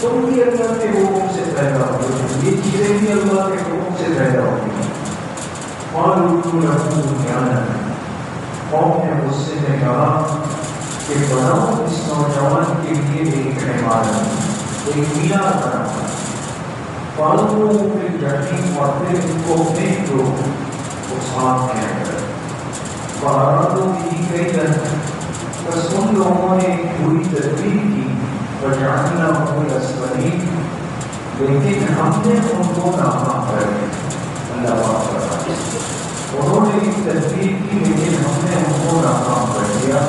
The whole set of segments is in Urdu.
تم بھی اللہ کے حکم سے پیدا ہوئے، یہ چیزیں بھی اللہ کے حکم سے پیدا ہوئی ہیں۔ قالوا له بنيانا، قوم نے غصے میں کہا کہ بناؤ اس نوجوان کے لیے ایک عمارت، ایک مینار بناؤ، فالو بالجحیم، اور پھر ان کو پھینک دو اس آگ کے اندر۔ فارادوا به کیدا، بس ان لوگوں نے پوری تدبیر کی، فجعلناهم الاسفلین، لیکن ہم نے ان کو ناکام کر دیا۔ اللہ اکبر، انہوں نے ایک تدبیر کی لیکن ہم نے ان کو ناکام کر دیا۔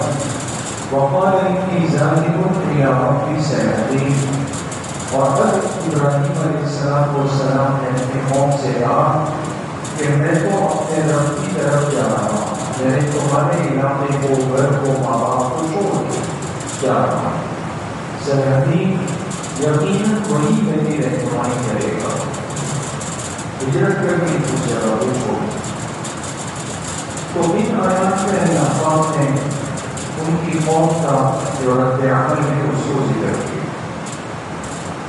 وقال انی ذاہب الی ربی سیہدین، اور اب ابراہیم علیہ السلام نے اپنے قوم سے کہا کہ میں تو اپنے رب کی طرف جا رہا ہوں، یعنی تمہارے علاقے کو، گھر کو، ماں باپ کو چھوڑ کے جا رہا ہوں۔ سیہدین، یقیناً وہی میری رہنمائی کرے گا، ہجرت کر کے اس جگہ کو چھوڑ۔ تو ان آیات میں اللہ پاک نے ان کی قوم کا جو رد عمل ہے اس کو ذکر کیا،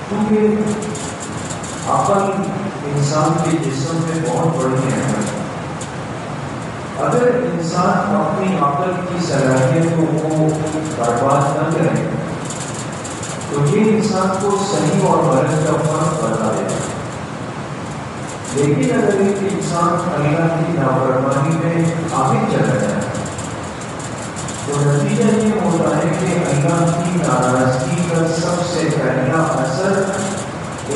کیونکہ عقل انسان کے جسم میں بہت بڑی اہمیت ہے۔ اگر انسان اپنی عقل کی صلاحیتوں کو برباد نہ کرے تو یہ انسان کو صحیح اور غلط کا فرق بتا دے گا، لیکن اگر ایک انسان اللہ کی نافرمانی میں آگے چلا جائے تو نتیجہ یہ ہوتا ہے کہ اللہ کی ناراضگی کا سب سے پہلا اثر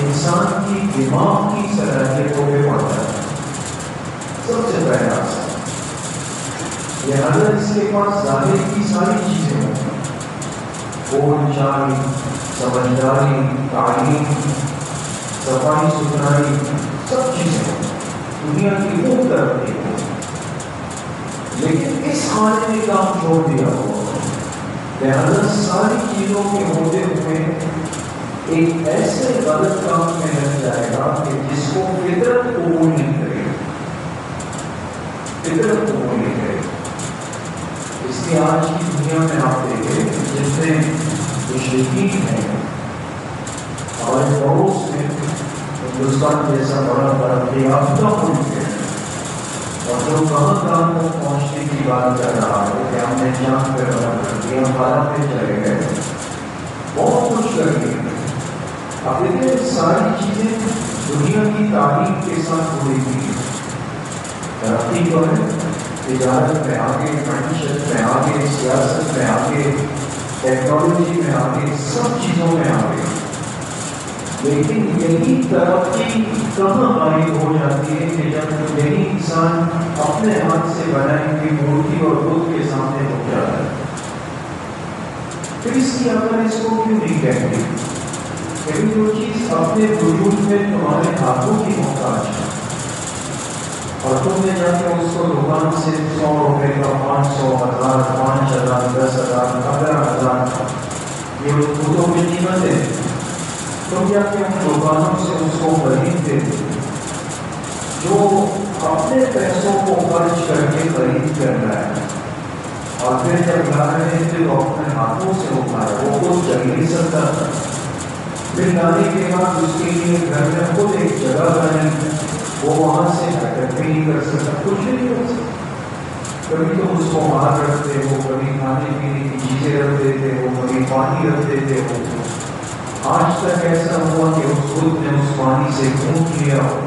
انسان کی دماغ کی صلاحیتوں پہ پڑتا ہے، سب سے پہلا اثر۔ لہٰذا اس کے پاس ظاہر کی ساری چیزیں ہوں، بول چال، سمجھداری، تعلیم، صفائی ستھرائی، سب چیزیں ہوں، دنیا کی خوب ترقی ہو، لیکن اس خانے نے کام چھوڑ دیا ہو، لہٰذا ساری چیزوں کے ہوتے ہوئے ایک ایسے غلط کام میں لگ جائے گا کہ جس کو فطرت قبول نہیں کرے گی، فطرت قبول نہیں کرے گی۔ اس لیے آج کی دنیا میں آپ دیکھیں جتنے مشرکین ہیں، ہمارے پڑوس میں ہندوستان جیسا بڑا ترقی یافتہ ملک ہے، اور جو کہاں کہاں تک پہنچنے کی بات کر رہا ہے کہ ہم نے چاند پہ بنا کر دیا، خلا پہ چلے گئے، بہت کچھ کر دیا۔ اب دیکھیں ساری چیزیں دنیا کی تعلیم کے ساتھ جڑی ہوئی ہیں، ترقی تو ہے، تجارت میں آگے، معیشت میں آگے، سیاست میں آگے، ٹیکنالوجی میں آگے، سب چیزوں میں آگے، لیکن یہی ترقی کہاں غائب ہو جاتی ہے کہ جب یہی انسان اپنے ہاتھ سے بنائی ہوئی مورتی اور بت کے سامنے رک جاتا ہے۔ پھر اس کی عقل اس کو کیوں نہیں کہتی کہ جو چیز اپنے وجود میں تمہارے ہاتھوں کی محتاج ہے اور تم نے جا کے اس کو دکان سے 100 روپے کا 500، 1000، 5000، 10,000، 15,000 یہ بتوں کی قیمت ہے، تم جا کے ان دکانوں سے اس کو خریدتے تھے، جو اپنے پیسوں کو خرچ کر کے خرید کر رہا ہے، اور پھر جب لا رہے تھے تو اپنے ہاتھوں سے اٹھایا، وہ خود چل نہیں سکتا تھا، پھر لانے کے بعد اس کے لیے گھر میں خود ایک جگہ بنائی، وہ وہاں سے حرکت بھی نہیں کر سکتا، کچھ بھی نہیں کر سکتا۔ کبھی تو اس کو باہر رکھتے ہو، کبھی کھانے پینے کی چیزیں رکھ دیتے ہو، کبھی پانی رکھ دیتے ہو، آج تک ایسا ہوا کہ اس خود نے اس پانی سے گھونٹ لیا ہو،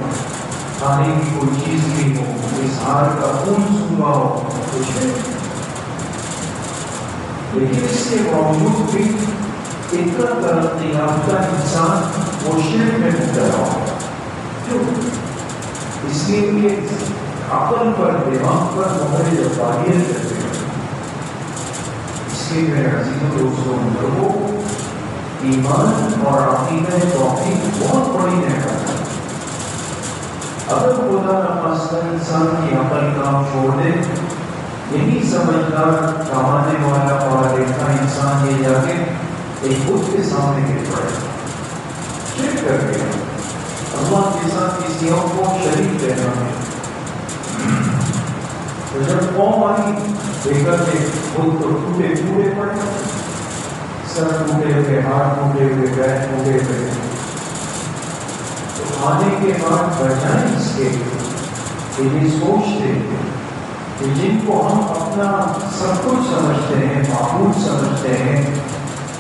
کھانے کی کوئی چیز بھی ہو، اظہار کا خون سنوا ہو، کچھ نہیں۔ لیکن اس کے باوجود بھی اتنا ترقی یافتہ انسان وہ شرک میں مبتلا ہو، کیوں؟ اس لیے کہ عقل پر، دماغ پر مہر جباریت کرتے ہیں۔ اس لیے میرے عزیزوں دوستوں لوگوں، ایمان اور عقیدہ توحید بہت بڑی نعمت ہے۔ اگر خدا نخواستہ انسان کی عقل کام چھوڑ دے، یہی سمجھدار، کمانے والا، پڑھا لکھا انسان یہ جا کے ایک بت کے سامنے گر پڑے، شرک کر کے اللہ کے ساتھ کسی اور کو شریک دینا ہے۔ تو جب قوم آئی دیکھا کہ بت تو ٹوٹے پورے پڑے، سر ٹوٹے ہوئے، ہاتھ ٹوٹے ہوئے، پیر ٹوٹے ہوئے، تو آنے کے بعد بجائے اس کے کہ یہ سوچتے کہ جن کو ہم اپنا سب کچھ سمجھتے ہیں، معبود سمجھتے ہیں،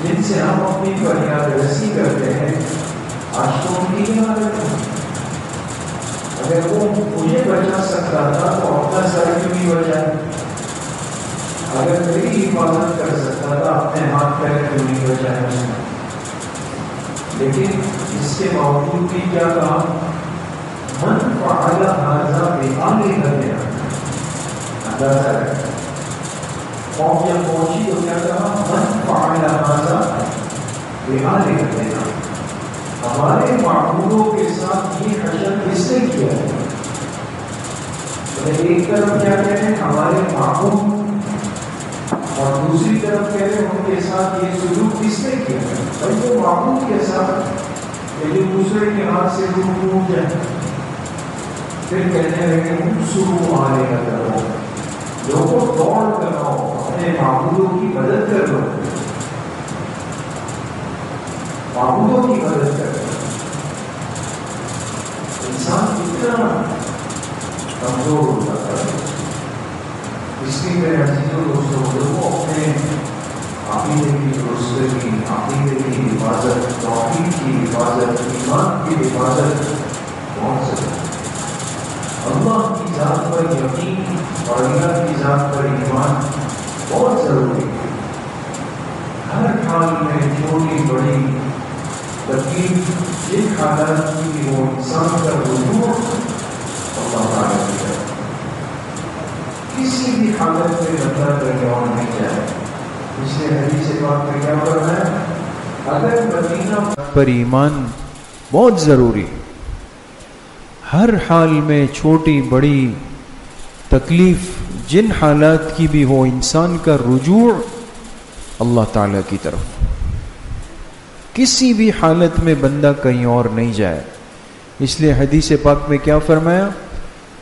جن سے ہم اپنی فریاد رسی کرتے ہیں، آج تو ان کی حالت ہے۔ اگر وہ مجھے بچا سکتا تھا تو اپنا سر کیوں نہیں بچائے؟ اگر میری حفاظت کر سکتا تھا اپنے ہاتھ پیر کیوں نہیں بچائے اس نے؟ لیکن اس کے باوجود بھی کیا کہا؟ من فعل ھذا بآلہتنا، اندازہ ہے قوم جب پہنچی تو کیا کہا؟ من فعل ھذا بآلہتنا، ہمارے معبودوں کے ساتھ یہ حشر کس نے کیا ہے؟ ایک طرف کیا کہتے ہیں ہمارے معبود، اور دوسری طرف کہتے ہیں ان کے ساتھ یہ سلوک کس نے کیا ہے؟ اور وہ معبود کے ساتھ کہ جو دوسرے کے ہاتھ سے روح ٹوٹ جائے، پھر کہنے لگے انصروا آلہتکم، لوگوں دوڑ کر آؤ اپنے معبودوں کی مدد کر لو، معبودوں کی مدد کر لو۔ انسان کتنا کمزور ہوتا ہے، اس لیے میرے عزیزوں دوستوں لوگوں اپنے عقیدے کی درستگی، عقیدے کی حفاظت، توحید کی حفاظت، ایمان کی حفاظت بہت ضروری ہے۔ اللہ کی ذات پر یقین اور اللہ کی ذات پر ایمان بہت ضروری ہے۔ ہر حال میں چھوٹی بڑی تکلیف جن حالات کی وہ انسان کا رجوع اللہ تعالیٰ کی طرف، کسی بھی حالت میں بندہ گریباں نہیں جائے۔ اس لیے حدیث پاک میں کیا فرمایا؟ اگر مدینہ پر ایمان بہت ضروری، ہر حال میں چھوٹی بڑی تکلیف جن حالات کی بھی ہو، انسان کا رجوع اللہ تعالیٰ کی طرف، کسی بھی حالت میں بندہ کہیں اور نہیں جائے۔ اس لیے حدیث پاک میں کیا فرمایا؟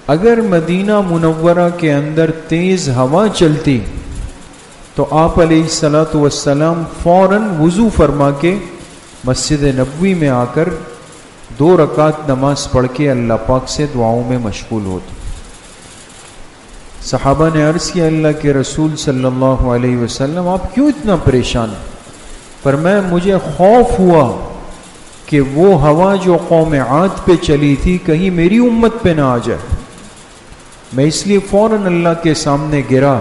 اگر مدینہ منورہ کے اندر تیز ہوا چلتی تو آپ علیہ الصلاۃ والسلام فوراً وضو فرما کے مسجد نبوی میں آ کر 2 رکعت نماز پڑھ کے اللہ پاک سے دعاؤں میں مشغول ہوتے۔ صحابہ نے عرض کیا اللہ کے رسول صلی اللہ علیہ وسلم آپ کیوں اتنا پریشان؟ فرمایا مجھے خوف ہوا کہ وہ ہوا جو قوم عاد پہ چلی تھی کہیں میری امت پہ نہ آ جائے، میں اس لیے فوراً اللہ کے سامنے گرا،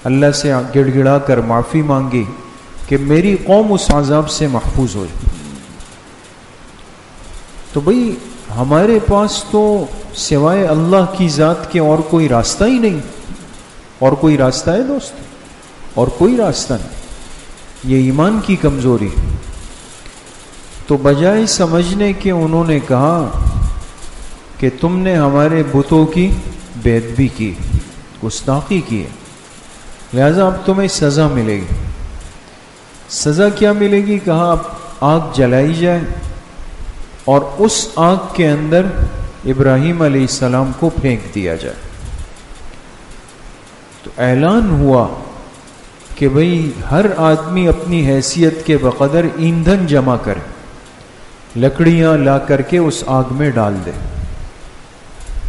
اللہ سے گڑ گڑا کر معافی مانگی کہ میری قوم اس عذاب سے محفوظ ہو جائے۔ تو بھئی ہمارے پاس تو سوائے اللہ کی ذات کے اور کوئی راستہ ہی نہیں، اور کوئی راستہ ہے دوست؟ اور کوئی راستہ نہیں۔ یہ ایمان کی کمزوری۔ تو بجائے سمجھنے کے انہوں نے کہا کہ تم نے ہمارے بتوں کی بے ادبی کی، گستاخی کی ہے، لہذا اب تمہیں سزا ملے گی۔ سزا کیا ملے گی؟ کہا اب آگ جلائی جائے اور اس آگ کے اندر ابراہیم علیہ السلام کو پھینک دیا جائے۔ تو اعلان ہوا کہ بھئی ہر آدمی اپنی حیثیت کے بقدر ایندھن جمع کرے، لکڑیاں لا کر کے اس آگ میں ڈال دے،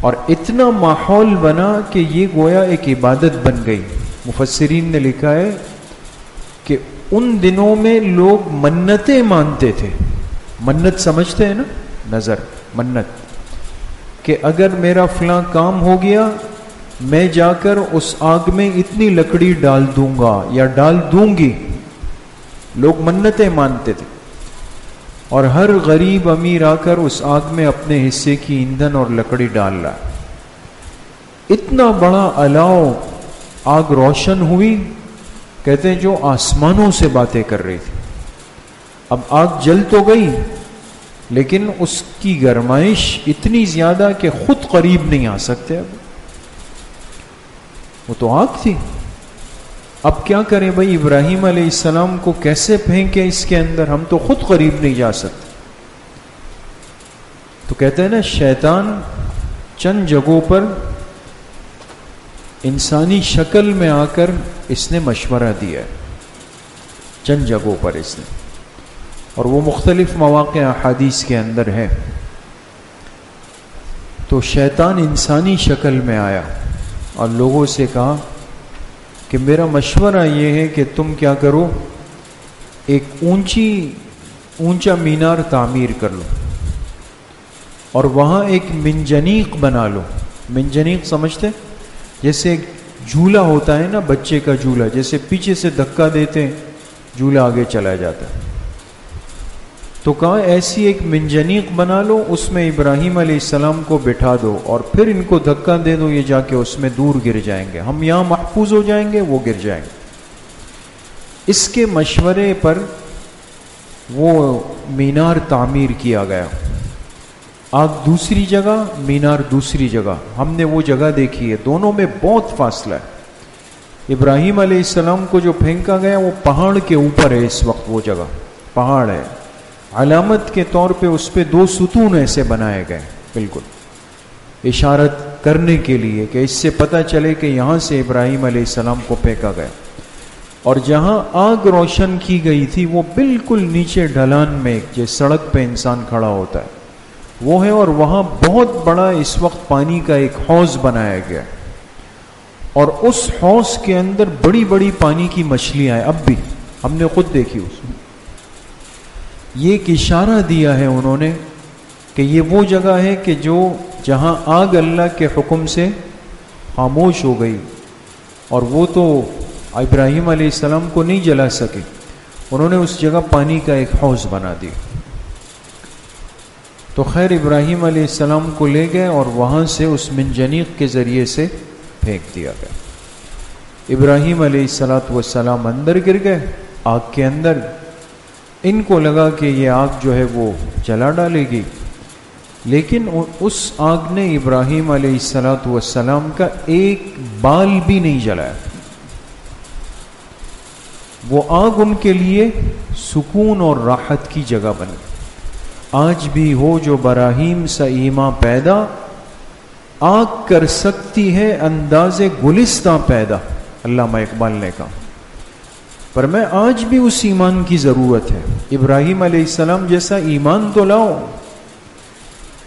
اور اتنا ماحول بنا کہ یہ گویا ایک عبادت بن گئی۔ مفسرین نے لکھا ہے کہ ان دنوں میں لوگ منتیں مانتے تھے۔ منت سمجھتے ہیں نا؟ نظر، منت، کہ اگر میرا فلاں کام ہو گیا میں جا کر اس آگ میں اتنی لکڑی ڈال دوں گا یا ڈال دوں گی۔ لوگ منتیں مانتے تھے، اور ہر غریب امیر آ کر اس آگ میں اپنے حصے کی ایندھن اور لکڑی ڈال رہا۔ اتنا بڑا الاؤ، آگ روشن ہوئی، کہتے ہیں جو آسمانوں سے باتیں کر رہی تھی۔ اب آگ جل تو گئی لیکن اس کی گرمائش اتنی زیادہ کہ خود قریب نہیں آ سکتے۔ اب وہ تو آگ تھی، اب کیا کریں بھائی؟ ابراہیم علیہ السلام کو کیسے پھینکیں اس کے اندر؟ ہم تو خود قریب نہیں جا سکتے۔ تو کہتے ہیں نا شیطان چند جگہوں پر انسانی شکل میں آ کر اس نے مشورہ دیا ہے، چند جگہوں پر اس نے، اور وہ مختلف مواقع احادیث کے اندر ہے۔ تو تو شیطان انسانی شکل میں آیا اور لوگوں سے کہا کہ میرا مشورہ یہ ہے کہ تم کیا کرو، ایک اونچا مینار تعمیر کر لو اور وہاں ایک منجنیق بنا لو۔ منجنیق سمجھتے؟ جیسے ایک جھولا ہوتا ہے نا، بچے کا جھولا، جیسے پیچھے سے دھکا دیتے ہیں جھولا آگے چلا جاتا ہے۔ تو کہا ایسی ایک منجنیق بنا لو، اس میں ابراہیم علیہ السلام کو بٹھا دو اور پھر ان کو دھکا دے دو، یہ جا کے اس میں دور گر جائیں گے، ہم یہاں محفوظ ہو جائیں گے، وہ گر جائیں گے۔ اس کے مشورے پر وہ مینار تعمیر کیا گیا، آگ دوسری جگہ، مینار دوسری جگہ۔ ہم نے وہ جگہ دیکھی ہے، دونوں میں بہت فاصلہ ہے۔ ابراہیم علیہ السلام کو جو پھینکا گیا وہ پہاڑ کے اوپر ہے، اس وقت وہ جگہ پہاڑ ہے، علامت کے طور پہ اس پہ 2 ستون ایسے بنائے گئے، بالکل اشارت کرنے کے لیے کہ اس سے پتہ چلے کہ یہاں سے ابراہیم علیہ السلام کو پھینکا گیا۔ اور جہاں آگ روشن کی گئی تھی وہ بالکل نیچے ڈھلان میں، جس سڑک پہ انسان کھڑا ہوتا ہے وہ ہے، اور وہاں بہت بڑا اس وقت پانی کا ایک حوض بنایا گیا، اور اس حوض کے اندر بڑی بڑی پانی کی مچھلیاں ہیں، اب بھی ہم نے خود دیکھی اس میں۔ یہ ایک اشارہ دیا ہے انہوں نے کہ یہ وہ جگہ ہے کہ جہاں آگ اللہ کے حکم سے خاموش ہو گئی، اور وہ تو ابراہیم علیہ السلام کو نہیں جلا سکے، انہوں نے اس جگہ پانی کا ایک حوض بنا دیا۔ تو خیر ابراہیم علیہ السلام کو لے گئے اور وہاں سے اس منجنیق کے ذریعے سے پھینک دیا گیا۔ ابراہیم علیہ السلام اندر گر گئے آگ کے اندر، ان کو لگا کہ یہ آگ جو ہے وہ جلا ڈالے گی، لیکن اس آگ نے ابراہیم علیہ السلام کا ایک بال بھی نہیں جلایا۔ وہ آگ ان کے لیے سکون اور راحت کی جگہ بنی۔ آج بھی ہو جو براہیم سا ایماں پیدا، آگ کر سکتی ہے انداز گلستاں پیدا، علامہ اقبال نے کہا۔ پر میں آج بھی اس ایمان کی ضرورت ہے، ابراہیم علیہ السلام جیسا ایمان تو لاؤ۔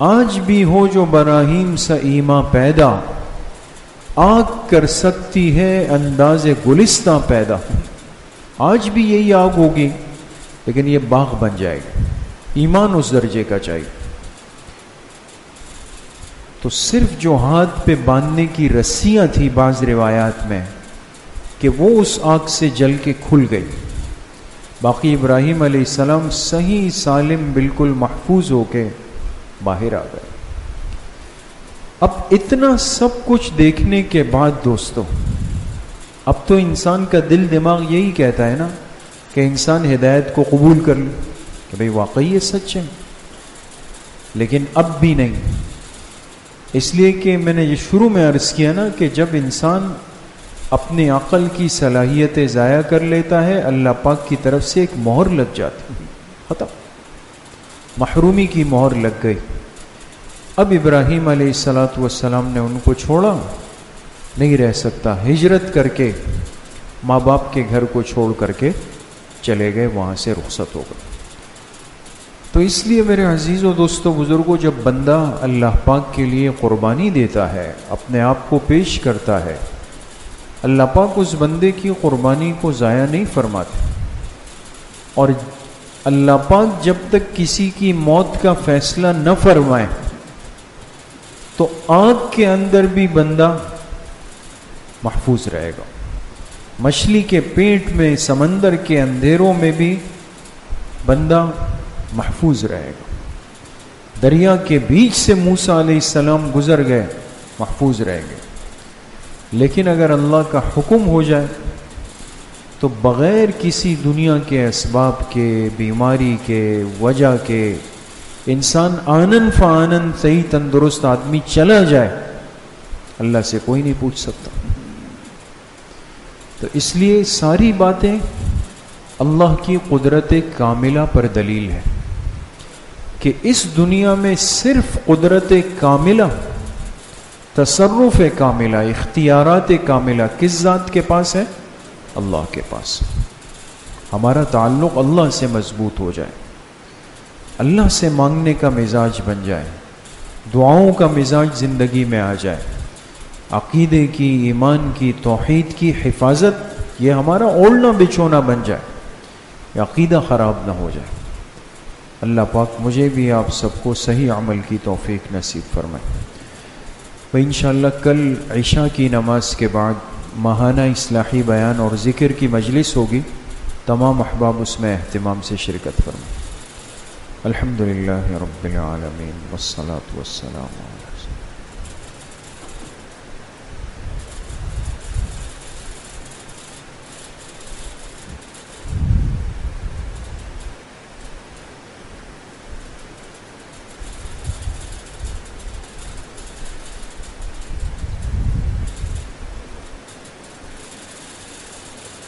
آج بھی ہو جو براہیم سا ایماں پیدا، آگ کر سکتی ہے انداز گلستاں پیدا۔ آج بھی یہی آگ ہوگی لیکن یہ باغ بن جائے گا، ایمان اس درجے کا چاہیے۔ تو صرف جو ہاتھ پہ باندھنے کی رسیاں تھی بعض روایات میں کہ وہ اس آگ سے جل کے کھل گئی، باقی ابراہیم علیہ السلام صحیح سالم بالکل محفوظ ہو کے باہر آ گئے۔ اب اتنا سب کچھ دیکھنے کے بعد دوستو، اب تو انسان کا دل دماغ یہی کہتا ہے نا کہ انسان ہدایت کو قبول کر لے کہ بھئی واقعی یہ سچ ہے، لیکن اب بھی نہیں، اس لیے کہ میں نے یہ شروع میں عرض کیا نا کہ جب انسان اپنے عقل کی صلاحیتیں ضائع کر لیتا ہے، اللہ پاک کی طرف سے ایک مہر لگ جاتی ہے، ختم، محرومی کی مہر لگ گئی۔ اب ابراہیم علیہ السلام نے ان کو چھوڑا، نہیں رہ سکتا، ہجرت کر کے ماں باپ کے گھر کو چھوڑ کر کے چلے گئے، وہاں سے رخصت ہو گئے۔ تو اس لیے میرے عزیزوں دوستوں بزرگوں، جب بندہ اللہ پاک کے لیے قربانی دیتا ہے، اپنے آپ کو پیش کرتا ہے، اللہ پاک اس بندے کی قربانی کو ضائع نہیں فرماتے، اور اللہ پاک جب تک کسی کی موت کا فیصلہ نہ فرمائے تو آگ کے اندر بھی بندہ محفوظ رہے گا، مچھلی کے پیٹ میں، سمندر کے اندھیروں میں بھی بندہ محفوظ رہے گا، دریا کے بیچ سے موسیٰ علیہ السلام گزر گئے، محفوظ رہیں گے۔ لیکن اگر اللہ کا حکم ہو جائے تو بغیر کسی دنیا کے اسباب کے، بیماری کے، وجہ کے، انسان آنن فآنن صحیح تندرست آدمی چلا جائے، اللہ سے کوئی نہیں پوچھ سکتا۔ تو اس لیے ساری باتیں اللہ کی قدرت کاملہ پر دلیل ہے کہ اس دنیا میں صرف قدرت کاملہ، تصرف کاملہ، اختیارات کاملہ کس ذات کے پاس ہے؟ اللہ کے پاس۔ ہمارا تعلق اللہ سے مضبوط ہو جائے، اللہ سے مانگنے کا مزاج بن جائے، دعاؤں کا مزاج زندگی میں آ جائے، عقیدے کی، ایمان کی، توحید کی حفاظت یہ ہمارا اوڑھنا بچھونا بن جائے، یہ عقیدہ خراب نہ ہو جائے۔ اللہ پاک مجھے بھی آپ سب کو صحیح عمل کی توفیق نصیب فرمائے۔ و انشاءاللہ کل عشاء کی نماز کے بعد ماہانہ اصلاحی بیان اور ذکر کی مجلس ہوگی، تمام احباب اس میں اہتمام سے شرکت فرمائیں۔ الحمدللہ رب العالمین والصلاة والسلام علی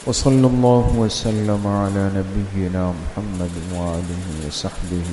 وصلی اللہ وسلم علی نبینا محمد وآلہ وصحبہ